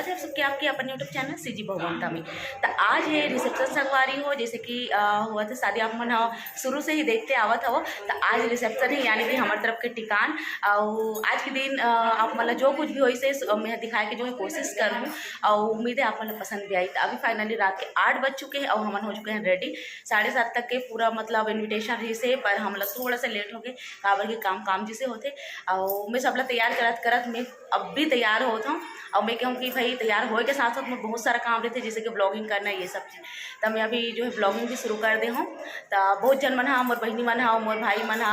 स्वागत है आप सबके आपके अपन यूट्यूब चैनल सीजी बहुममता में। तो आज है रिसेप्शन संगवारी हो, जैसे कि हुआ था शादी आप मन हो शुरू से ही देखते आवत हो। तो आज रिसेप्शन है, यानी कि हमारे तरफ के टिकान। और आज के दिन आप मतलब जो कुछ भी हो इसे मैं दिखाए के जो है कोशिश करूँ, और उम्मीद है आप मतलब पसंद भी आई। तो अभी फाइनली रात के 8 बज चुके हैं और हम हो चुके हैं रेडी। 7:30 तक के पूरा मतलब इन्विटेशन रही से, पर हम लोग थोड़ा सा लेट हो गए काबर के काम जिसे होते। और मैं सब तैयार करत करत मैं अब भी तैयार होता हूँ। और मैं कहूँ कि भाई तैयार हो के साथ साथ में बहुत सारा काम रहते जैसे कि ब्लॉगिंग करना ये सब चीज़। तो मैं अभी जो है ब्लॉगिंग भी शुरू कर दे हूँ। तो बहुत जन मन मोर बहनी मन मोर भाई मन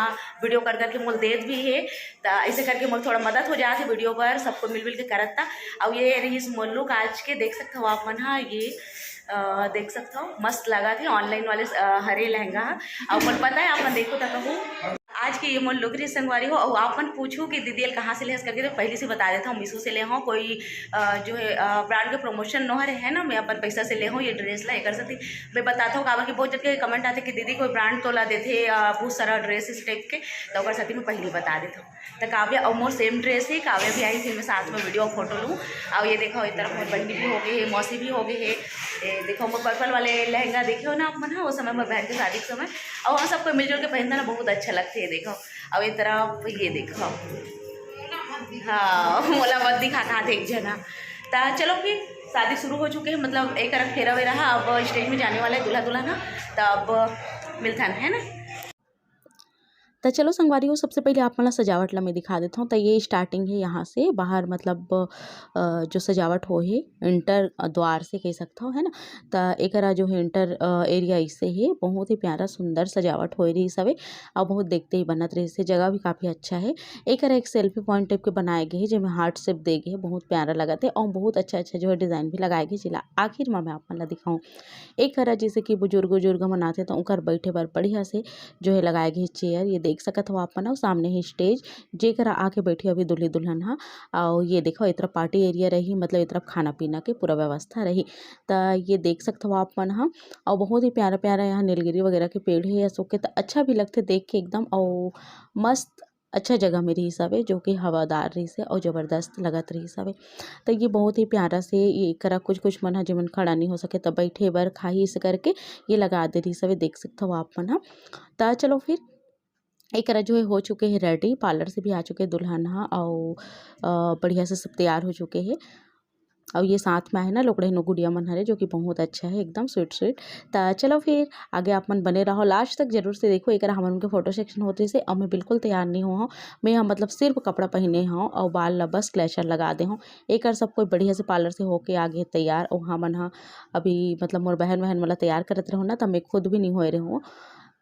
वीडियो कर करके मोल देत भी है। तो ऐसे करके मोल थोड़ा मदद हो जाती वीडियो पर, सबको मिल के करता। और ये रही मोल लुक आज के, देख सकते हो आप मन ये देख सकते हो मस्त लगा थी ऑनलाइन वाले हरे लहंगा। और मन पता है आप मन देखो तो कहूँ आज की ये मोल लुगरी संगवारी हो। और आप मन पूछूँ कि दीदी कहाँ से लेस करके, तो पहले से बता देता हूँ मीशो से ले हूँ। कोई जो है ब्रांड के प्रमोशन नो है ना, मैं अपन पैसा से ले हूँ ये ड्रेस ला एक सकती। मैं बताता हूँ काबर की बहुत जन के कमेंट आते कि दीदी कोई ब्रांड तो ला देते बहुत सारा ड्रेस इस टाइप के, तो अगर साथी मैं पहले बता देता हूँ। तो काव्य और मोर सेम ड्रेस है, काव्य भी आई थी, मैं साथ में वीडियो फोटो लूँ। और ये देखो इस तरफ मोर बंडी भी हो गई है, मौसी भी हो गई है। देखो मोर पर्पल वाले लहंगा देखे हो ना आप मन, वो समय मोर बहन के शादी के समय। और वहाँ सबको मिलजुल के पहनना ना बहुत अच्छा लगता है। देखो अब एक तरफ ये देखो, हाँ मोला मत दिखा कहा थे एक जना। तो चलो फिर शादी शुरू हो चुके हैं, मतलब एक तरफ फेरा वेरा है, अब स्टेज में जाने वाला है दूल्हा दुल्हन ना। तो अब मिलता है ना। तो चलो संगवारी हो, सबसे पहले आप मला सजावट ला मैं दिखा देता हूँ। तो ये स्टार्टिंग है यहाँ से बाहर, मतलब जो सजावट हो है इंटर द्वार से कह सकता हो, है ना। तो एक जो है इंटर एरिया इससे है, बहुत ही प्यारा सुंदर सजावट हो रही सवे। और बहुत देखते ही बनत रही से, जगह भी काफ़ी अच्छा है। एक सेल्फी पॉइंट टाइप के बनाए गए हैं जिसमें हार्ट शेप दे गए, बहुत प्यारा लगा थे। और बहुत अच्छा जो है डिज़ाइन भी लगाए गए। जिला आखिर में मैं आप मला दिखाऊँ एक जैसे कि बुजुर्ग मनाते तो उनकर बैठे बार बढ़िया से जो है लगाए गए चेयर, ये देख सकत हो आप मन। सामने ही स्टेज जेकरा आके बैठी अभी दुल्ही दुल्हन हा। और ये देखो इतना पार्टी एरिया रही, मतलब इतना खाना पीना के पूरा व्यवस्था रही। तो ये देख सकते हो आप मन हा। और बहुत ही प्यारा प्यारा यहाँ नीलगिरी वगैरह के पेड़ है, अशोक के, तो अच्छा भी लगते देख के एकदम। और मस्त अच्छा जगह में रही सब जो कि हवादार रही से और ज़बरदस्त लगत रही सब। तो ये बहुत ही प्यारा से ये करा कुछ मन हा जिमन खड़ा नहीं हो सके तो बैठे बर खाही इस करके ये लगा दे रही सब, देख सकते हो आप मन हा। तो चलो फिर एक जो है हो चुके हैं रेडी, पार्लर से भी आ चुके हैं दुल्हन हा। और बढ़िया से सब तैयार हो चुके हैं। और ये साथ में है ना लोकड़े नो गुड़िया मन हरे, जो कि बहुत अच्छा है एकदम स्वीट स्वीट। तो चलो फिर आगे आप मन बने रहो, लास्ट तक जरूर से देखो। एक हम उनके फोटो सेक्शन होते से, और मैं बिल्कुल तैयार नहीं हुआ हूँ। मैं यहाँ मतलब सिर्फ कपड़ा पहने हूँ और बाल ला बस क्लेचर लगा दे हूँ। एक सब कोई बढ़िया से पार्लर से होके आगे तैयार। और हाँ मन हाँ अभी मतलब मोर बहन वाला तैयार करते रहो ना, तो मैं खुद भी नहीं हो रहे हूँ।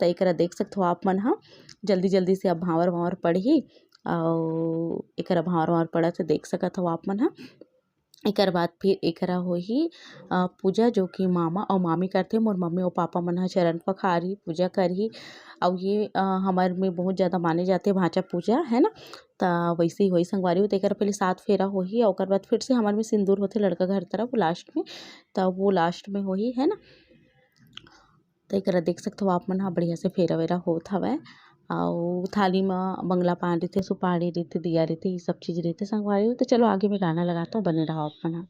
तो एक देख सकते हो आप मन हाँ जल्दी जल्दी से अब भावर पढ़ी। और एक भावर पड़ा तो देख सकत हो आप मन हाँ। एक बाद फिर एकरा हो ही पूजा, जो कि मामा और मामी करथे। मोर मम्मी और पापा मन चरण पखारी पूजा करही। और ये हमारे में बहुत ज़्यादा माने जाते भांचा पूजा, है ना। तो वैसे ही वही संगवारी होते एक पहले 7 फेरा हो ही, और बाद फिर से हमारे में सिंदूर होते लड़का घर तरफ लास्ट में। तो वो लास्ट में हो ही, है ना। तो एक देख सकते हो आप मन हाँ बढ़िया से फेरा वेरा होत हवै। और थाली में बंगला पान रहते, सुपारी रहते, दिया रहते, ये सब चीज़ रहते संगवारी हो। तो चलो आगे मैं गाना लगाता हूँ, बने रहो आप मन हाँ।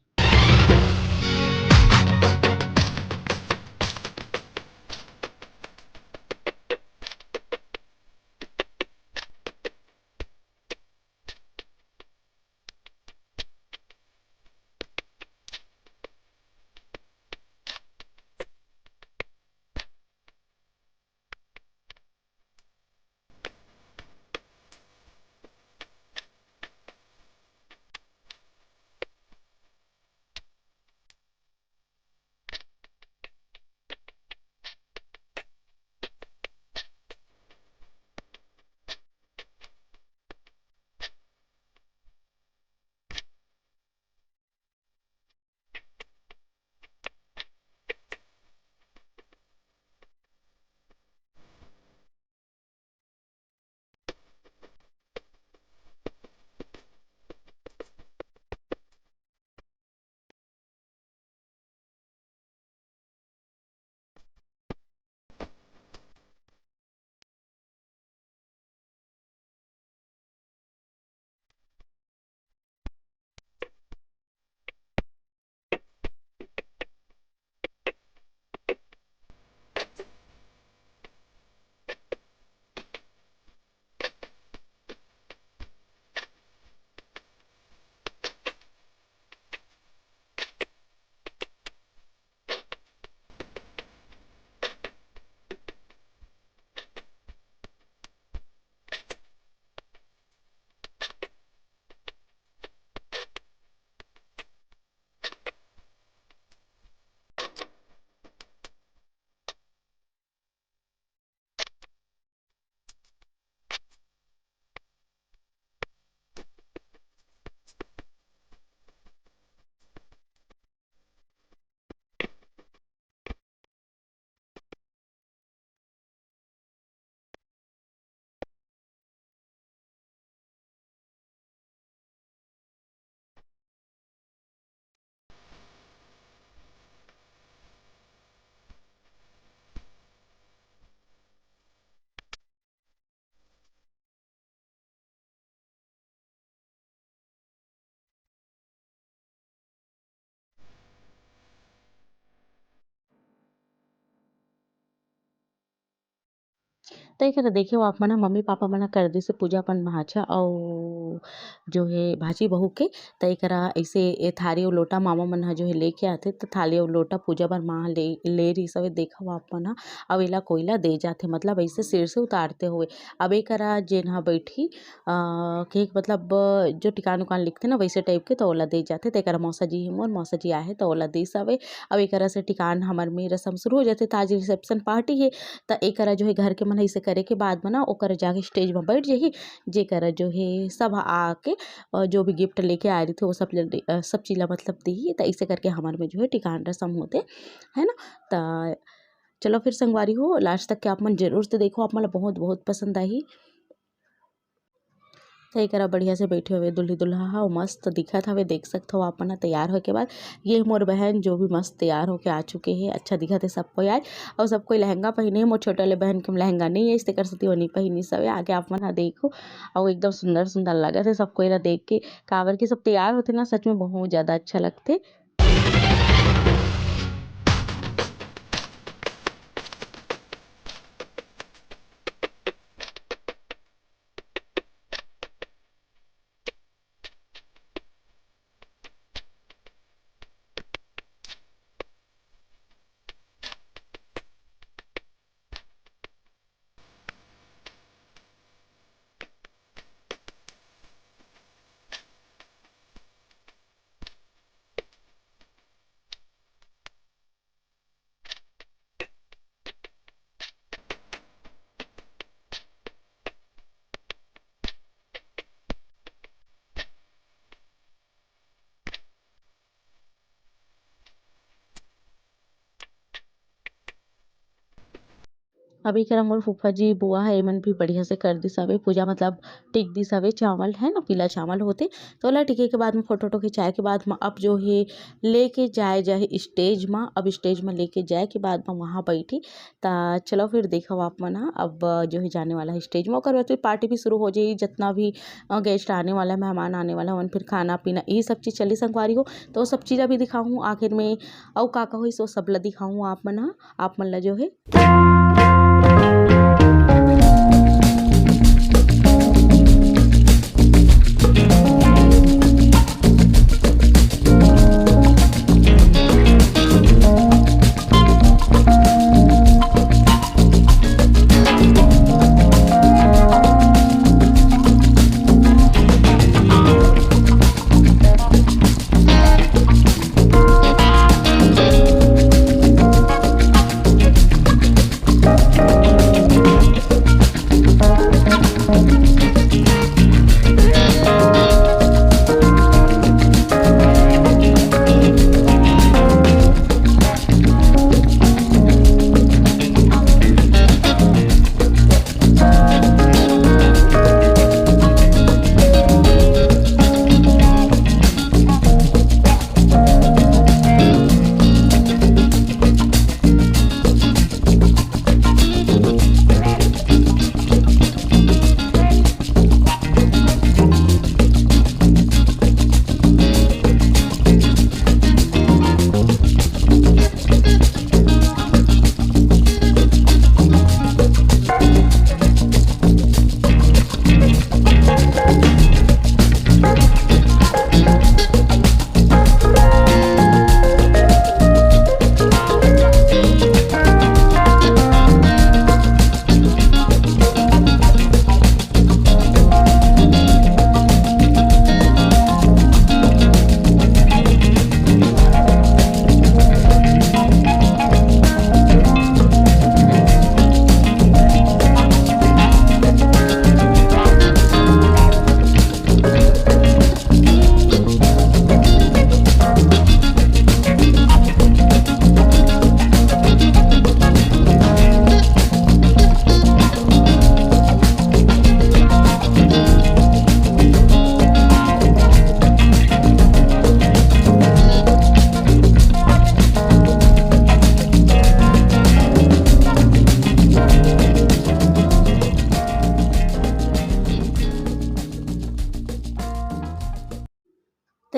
त एकरा देखे आप मन ह मम्मी पापा मन ह कर दिस हे पूजा अपन भांचा अउ जो है भाजी बहू के त एकरा ऐसे थारी अउ लोटा मामा मन ह जो है लेके आथे त थाली अउ लोटा पूजा बर माँ ह ले रहिस हवे देखव आप मन ह। अउ एला कोइला दे जाथे मतलब ऐसे सिर से उतारते हुए। अब एकरा जेन ह बइठी के मतलब जो टिकान उकान लिखथे न वैसे टाइप के त ओला दे जाथे। त एकरा मौसा जी हे मोर मौसा जी आहे त ओला दिस हवे। अब एकरा से टिकान हमर में रस्म शुरू हो जाथे। त आज रिसेप्शन पार्टी हे त एकरा जो है घर के मन ऐसे करे के बाद में ना ओकरा जाके स्टेज में बैठ जाही। जेकरा जो है सब आके जो भी गिफ्ट लेके आए रहिथे वो सब चीज ला मतलब दिही। त ऐसे करके हमर में जो है टिकान रस्म होथे है ना। त चलो फिर संगवारी हो लास्ट तक के आप मन जरूर से देखो, आप मन ला बहुत बहुत पसंद आही। त एकरा बढ़िया से बैठे हुए दूल्ही दुल्हा ह अउ मस्त दिखत हवे, देख सकत हो आप मन ह तैयार होए के बाद। ये मोर बहन जो भी मस्त तैयार होके आ चुके हे, अच्छा दिखत हे सब कोई आज। अउ सब कोई लहंगा पहिने हे, मोर छोटा ले बहन के लहंगा नहीं आइस तेकर सेती ओ नी पहिनिस हवे। आगे आप मन ह देखो अउ एकदम सुंदर सुंदर लगत हे सब कोई ला देख के। काबर की सब तैयार होथे ना सच में बहुत ज्यादा अच्छा लगथे। अभी एकरा मोर फूफा जी बुआ ह एमन भी बढ़िया से कर दिस हवे पूजा मतलब टिक दिस हवे चावल है ना पीला चावल होथे। तो ओला टिके के बाद में फोटो वोटो खिंचाए के बाद में अब जो है लेके जाए स्टेज में। अब स्टेज में लेके जाए के बाद में वहाँ बैठी। त चलो फिर देखो आप मन ह अब जो है जाने वाला है स्टेज में। ओकर बाद फिर पार्टी भी शुरू हो जाई। जितना भी गेस्ट आने वाला है, मेहमान आने वाला है, फिर खाना पीना यही सब चीज़ चली संगवारी हो। तो वो सब चीज़ भी दिखाऊँ आखिर में अउ का होइस वो सब ला दिखाऊँ आप मन ह। आप मन ला जो है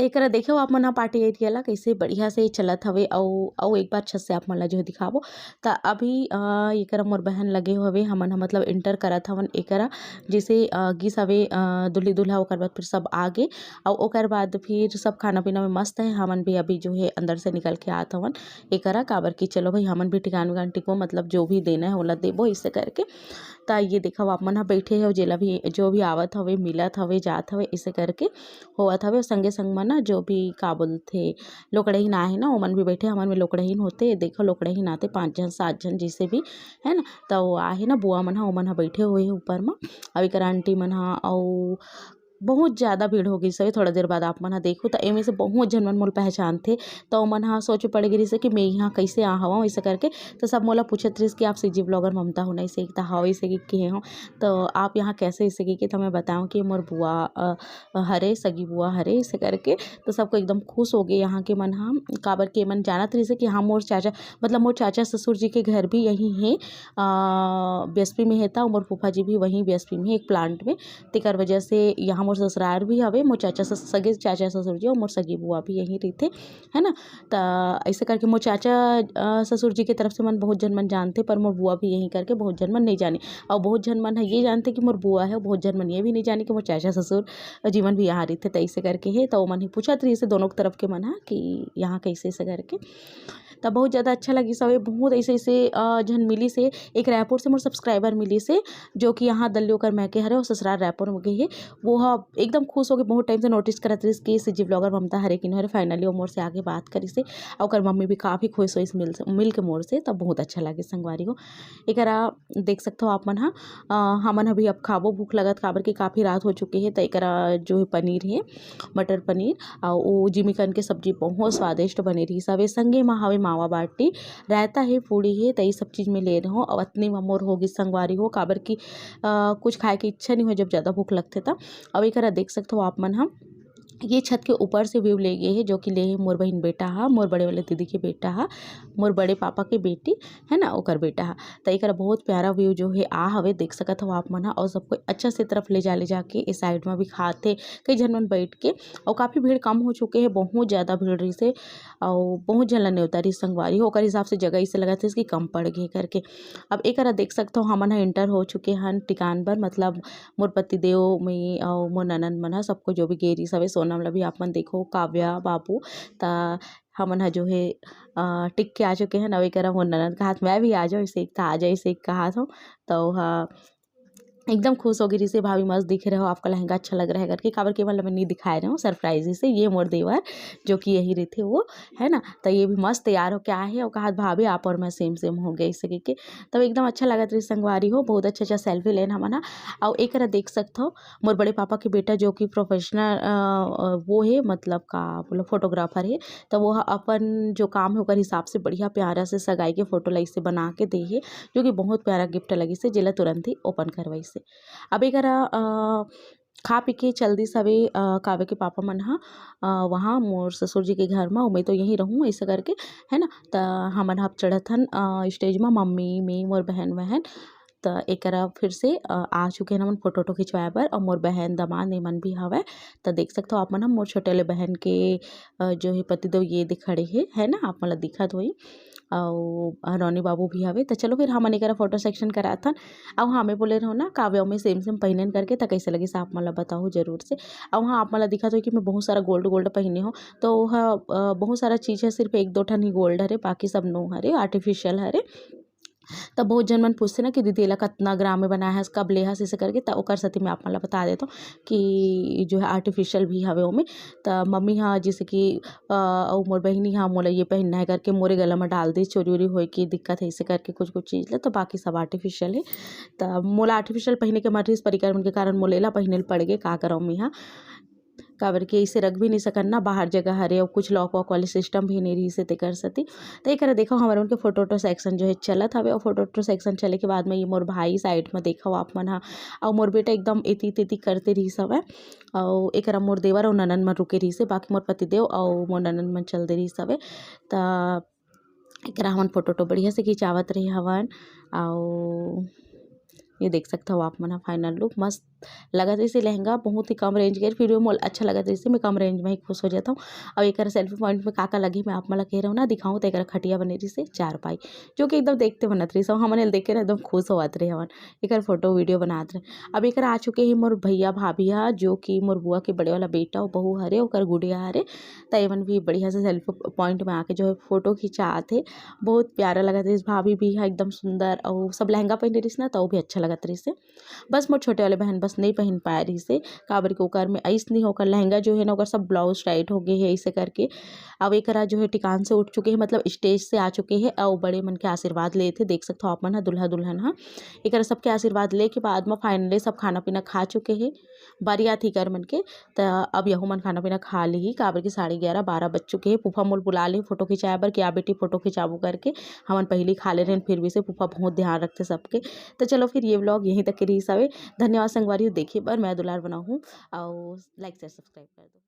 तो एकरा देखे आप मन ह पार्टी एरिया ला कइसे बढ़िया से चलत हवे अउ एक बार छत से आप मन ला जो है दिखाबो। त अभी एकरा मोर बहन लगे हवे हमन ह मतलब एंटर करत हवन एकरा जैसे गिस हवे दूल्ही दूल्हा ओकर बाद फिर सब आगे और ओकर बाद फिर सब खाना पीना में मस्त है। हमन भी अभी जो है अंदर से निकल के आत हवन एकरा काबर की चलो भाई हमन भी ठिकान विकान टिको मतलब जो भी देना है ओला देबो इसे करके। त ये देखो आप मन ह बैठे है जेला भी जो भी आवत हवे मिलत हवे जात हवे इसे करके होवत हवे। संगे संग मन जो भी का बोलथे लोकड़हीन आहे ना ओमन भी बैठे हमन में लोकड़हीन होते देखो लोकड़हीन आते 5 जन 7 जन जैसे भी है ना। तो वो आहे ना बुआ मन ह ओमन ह बैठे हुए है ऊपर में अउ एकर आंटी मन ह अउ बहुत ज़्यादा भीड़ हो गई सवे। थोड़ा देर बाद आप मन ह देखो तो एमे से बहुत जन मन मोल पहचानथे तो मन ह सोचे पड़ गिरी से कि मैं यहाँ कैसे आ हवा ऐसे करके। तो सब मोला पूछत रहिस कि आप सीजी ब्लॉगर ममता हो नहीं से तो हवा ऐसे कि हो तो आप यहाँ कैसे ऐसे कि तो मैं बताऊँ कि मोर बुआ हरे सगी बुआ हरे ऐसे करके। तो सबको एकदम खुश हो गए यहाँ के मन हम काबर के मन जानत रही से कि हाँ मोर चाचा मतलब मोर चाचा ससुर जी के घर भी यहीं है बीएसपी में है था। मोर फूफा जी भी वहीं बीएसपी में है एक प्लांट में तेकर वजह से यहाँ मोर ससुराल भी हवे मोर चाचा सगे चाचा ससुर जी और मोर सगी बुआ भी यहीं रहते है ना। तो ऐसे करके मोर चाचा ससुर जी की तरफ से मन बहुत जन मन जानते पर मोर बुआ भी यहीं करके बहुत जन मन नहीं जाने और बहुत जन मन है ये जानते कि मोर बुआ है बहुत जन मन ये भी नहीं जाने कि मोर चाचा ससुर जीवन भी यहाँ रहते। तो ऐसे करके है तो मन ही पूछत रही से दोनों तरफ के मन है कि यहाँ कैसे ऐसे करके। तब बहुत ज़्यादा अच्छा लगी सब बहुत ऐसे ऐसे जन मिली से एक रायपुर से मोर सब्सक्राइबर मिली से जो कि यहाँ दल्ली ओकर मैके हरे और ससुराल रायपुर में गई है वो एकदम खुश हो गए बहुत टाइम से नोटिस करत रही कि सीजी ब्लॉगर ममता हरे कि हरे फाइनली वो मोर से आगे बात करी से और ओकर मम्मी भी काफ़ी खुश हुई मिल के मोर से तब बहुत अच्छा लगे संगवारी हो। एकरा देख सकते हो आप मन हमन अभी अब खाबो भूख लगत काबर की काफ़ी रात हो चुकी है। तो एकरा जो है पनीर है मटर पनीर और वो जिमिकन के सब्जी बहुत स्वादिष्ट बने रही सब संगे में हवे मावा बाटी रायता है पूड़ी है तो ये सब चीज़ में ले रहा हूँ और अतनी में मोर होगी संगवारी हो काबर की कुछ खाए की इच्छा नहीं हो जब ज़्यादा भूख लगते था। अब एक देख सकते हो आप मन हम ये छत के ऊपर से व्यू ले गए है जो कि ले मोर बहन बेटा हा मोर बड़े वाले दीदी के बेटा हा मोर बड़े पापा के बेटी है ना ओकर बेटा हा। तो एक बहुत प्यारा व्यू जो है आ हवे देख सकत हो आप मन और सबको अच्छा से तरफ ले जाके इस साइड में भी खाते कई जन मन बैठ के और काफ़ी भीड़ कम हो चुके हैं बहुत ज़्यादा भीड़ रही से और बहुत जन ने उतारी संगवारी होकर हिसाब से जगह इसे लगा थे कि कम पड़ गए करके। अब एक देख सकते हो हमन एंटर हो चुके हैं टिकान पर मतलब मोर पति देव में और मोर ननन मन सबको जो भी गेरी सवे सोनम ला भी आप मन देखो काव्या बाबू ता हमन जो है टिक के आ चुके हैं नवे करा मोर ननद का हाथ मैं भी आ जाओ इसे आ जाए इसे कहा था तो एकदम खुश हो गई से भाभी मस्त दिख रहे हो आपका लहंगा अच्छा लग रहा है करके काबर के मतलब मैं नहीं दिखा रहे हूँ सरप्राइज से ये मोर देवर जो कि यही रहते वो है ना। तो ये भी मस्त तैयार हो क्या है और कहा भाभी आप और मैं सेम हो गए इसे के तब एकदम अच्छा लगा तेरी संगवारी हो बहुत अच्छा सेल्फी लेना मना। और एक देख सकते हो मोर बड़े पापा के बेटा जो कि प्रोफेशनल वो है मतलब का बोलो फोटोग्राफर है तो वो अपन जो काम है ओकर हिसाब से बढ़िया प्यारा से सगाई के फोटो लाई से बना के दे है जो कि बहुत प्यारा गिफ्ट लगी से जिला तुरंत ही ओपन करवाई से। अब एक खा पी के चल दी सवे कावे के पापा मन वहाँ मोर ससुर जी के घर में मैं तो यहीं रहूँ ऐसे करके है ना। तो हमन अब चढ़त हन स्टेज में मम्मी में मोर बहन तो एक फिर से आ चुके हैं हम फोटो खिंचवाए बर और मोर बहन दमाद मन भी हवे। तो देख सकते हो आप मन मोर छोटे वाले बहन के जो है पतिदेव ये दिखड़े है ना आप मतलब दिखत हुई और रौनी बाबू भी हवे। तो चलो फिर हमन एक फोटो सेक्शन करा था और हमें बोले रहो ना काव्या में सेम पहनन करके तो कैसे लगे आप मतलब बताओ जरूर से। और हाँ आप मतलब दिखा तो कि मैं बहुत सारा गोल्ड पहने हो तो बहुत सारा चीज़ है सिर्फ 1-2 ठन ही गोल्ड हरे बाकी सब नो हरे आर्टिफिशियल हरे। तब बहुत जन मन पूछते ना कि दीदी ला कितना ग्राम में बनाया है कब ले हस ऐसे करके तो ओकर सती में आप मतलब बता देता हूँ कि जो है आर्टिफिशियल भी हवे ओमें। तो मम्मी हाँ जैसे कि और मोर बहनी हाँ मोला ये पहनना है करके मोरे गला में डाल दी चोरी वोरी हो की दिक्कत है ऐसे करके कुछ चीज़ ले तो बाकी सब आर्टिफिशियल है। तो मोला आर्टिफिशियल पहने के मर्जी परिक्रमण के कारण मोलेला पहने पड़ गए का करो मैं हाँ काबर के इसे रख भी नहीं सकन ना बाहर जगह हरे और कुछ लॉक वॉक वाले सिस्टम भी नहीं रही से ते कर सती। तो एक देखो हमारे उनके फोटो सेक्शन जो है चलत हवे और फोटो सेक्शन चले के बाद में ये मोर भाई साइड में देखो आप मन और मोर बेटा एकदम एती करते रही सब है और एक मोर देवर और ननन मन रुके रही से बाकी मोर पति देव और मोर ननन मन चलते रही सब है। तो एक हमन फोटो बढ़िया से खिंचावत रही हवन और ये देख सकते हो आप मन फाइनल लुक मस्त लगा था। इसे लहंगा बहुत ही कम रेंज के फिर भी मोल अच्छा लगा था। इसे मैं कम रेंज में ही खुश हो जाता हूँ। और एक सेल्फी पॉइंट में का लगी मैं आप मला कह रहा हूँ ना दिखाऊँ तो एक खटिया बने रही से 4 पाई जो कि एकदम देखते बनत रही सब हमने देख के ना एकदम खुश होत रहे हवन एक फोटो वीडियो बनात रहे। अब एक आ चुके ही मोर भैया भाभी हा जो कि मोर बुआ के बड़े वाला बेटा और बहू हरे ओकर गुड़िया हरे तो एवन भी बढ़िया से सेल्फी पॉइंट में आके जो है फोटो खिंचात है। बहुत प्यारा लगा था। भाभी भी है एकदम सुंदर और सब लहंगा पहन रही ना तो भी अच्छा लगा रही से। बस मोर छोटे वाले बहन बस नहीं पहन पाए रही से काबर के ओकर में ऐस नहीं होकर लहंगा जो है ना ओकर सब ब्लाउज टाइट हो गए है ऐसे करके। अब एक जो है टिकान से उठ चुके हैं मतलब स्टेज से आ चुके हैं और बड़े मन के आशीर्वाद लिए थे देख सकते हो आप मन दुल्हा दुल्हन हा एक सबके आशीर्वाद ले के बाद में फाइनली सब खाना पीना खा चुके हैं। बारियात ही कर मन के तो अब यहू मन खाना पीना खा ली काबर के 11:30-12 बज चुके हैं। फूफा मोल बुला ली फोटो खिंचाए बर कि आ बेटी फोटो खिंचाबू करके हमन पहले खा ले रहे फिर भी से फूफा बहुत ध्यान रखते सबके। तो चलो फिर ये व्लॉग यहीं तक के रही सवे। धन्यवाद संगवारी देखे बर मैं दुलार बनाऊँ और लाइक शेयर सब्सक्राइब कर दो।